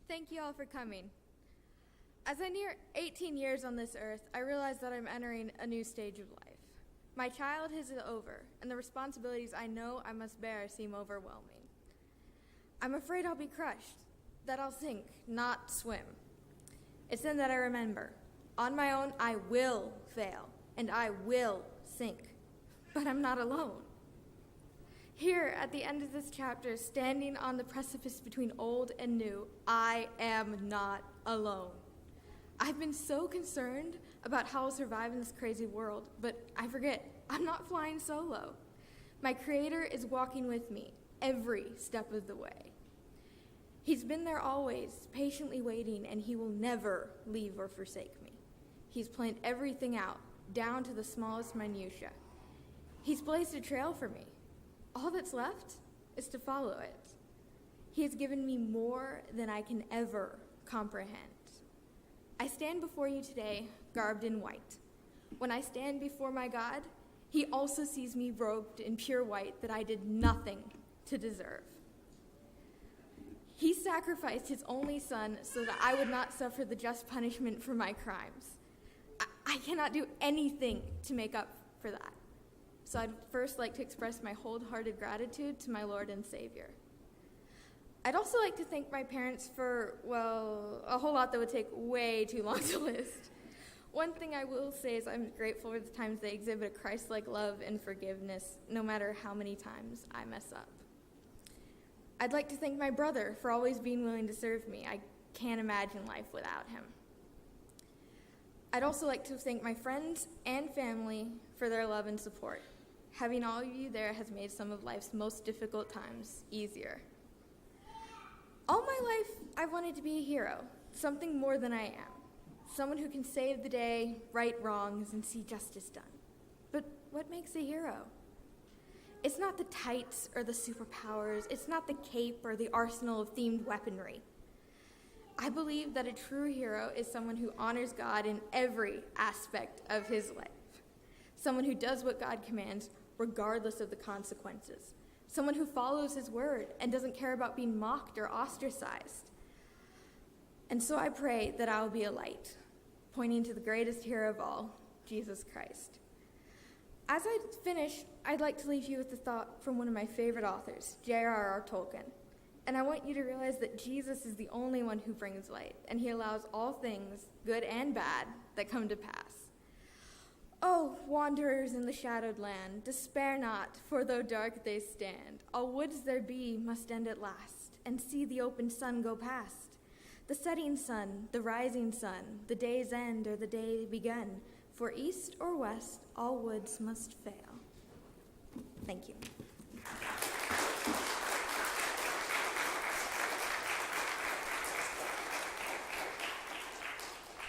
Thank you all for coming. As I near 18 years on this earth, I realize that I'm entering a new stage of life. My childhood is over, and the responsibilities I know I must bear seem overwhelming. I'm afraid I'll be crushed, that I'll sink, not swim. It's then that I remember, on my own I will fail, and I will sink, but I'm not alone. Here, at the end of this chapter, standing on the precipice between old and new, I am not alone. I've been so concerned about how I'll survive in this crazy world, but I forget, I'm not flying solo. My Creator is walking with me every step of the way. He's been there always, patiently waiting, and he will never leave or forsake me. He's planned everything out, down to the smallest minutiae. He's blazed a trail for me. All that's left is to follow it. He has given me more than I can ever comprehend. I stand before you today, garbed in white. When I stand before my God, he also sees me robed in pure white that I did nothing to deserve. He sacrificed his only son so that I would not suffer the just punishment for my crimes. I cannot do anything to make up for that. So I'd first like to express my wholehearted gratitude to my Lord and Savior. I'd also like to thank my parents for, well, a whole lot that would take way too long to list. One thing I will say is I'm grateful for the times they exhibit a Christ-like love and forgiveness, no matter how many times I mess up. I'd like to thank my brother for always being willing to serve me. I can't imagine life without him. I'd also like to thank my friends and family for their love and support. Having all of you there has made some of life's most difficult times easier. All my life, I've wanted to be a hero, something more than I am. Someone who can save the day, right wrongs, and see justice done. But what makes a hero? It's not the tights or the superpowers. It's not the cape or the arsenal of themed weaponry. I believe that a true hero is someone who honors God in every aspect of his life. Someone who does what God commands, regardless of the consequences. Someone who follows his word and doesn't care about being mocked or ostracized. And so I pray that I will be a light, pointing to the greatest hero of all, Jesus Christ. As I finish, I'd like to leave you with a thought from one of my favorite authors, J.R.R. Tolkien. And I want you to realize that Jesus is the only one who brings light, and he allows all things, good and bad, that come to pass. Oh, wanderers in the shadowed land, despair not, for though dark they stand, all woods there be must end at last, and see the open sun go past. The setting sun, the rising sun, the day's end or the day begun, for east or west, all woods must fail. Thank you.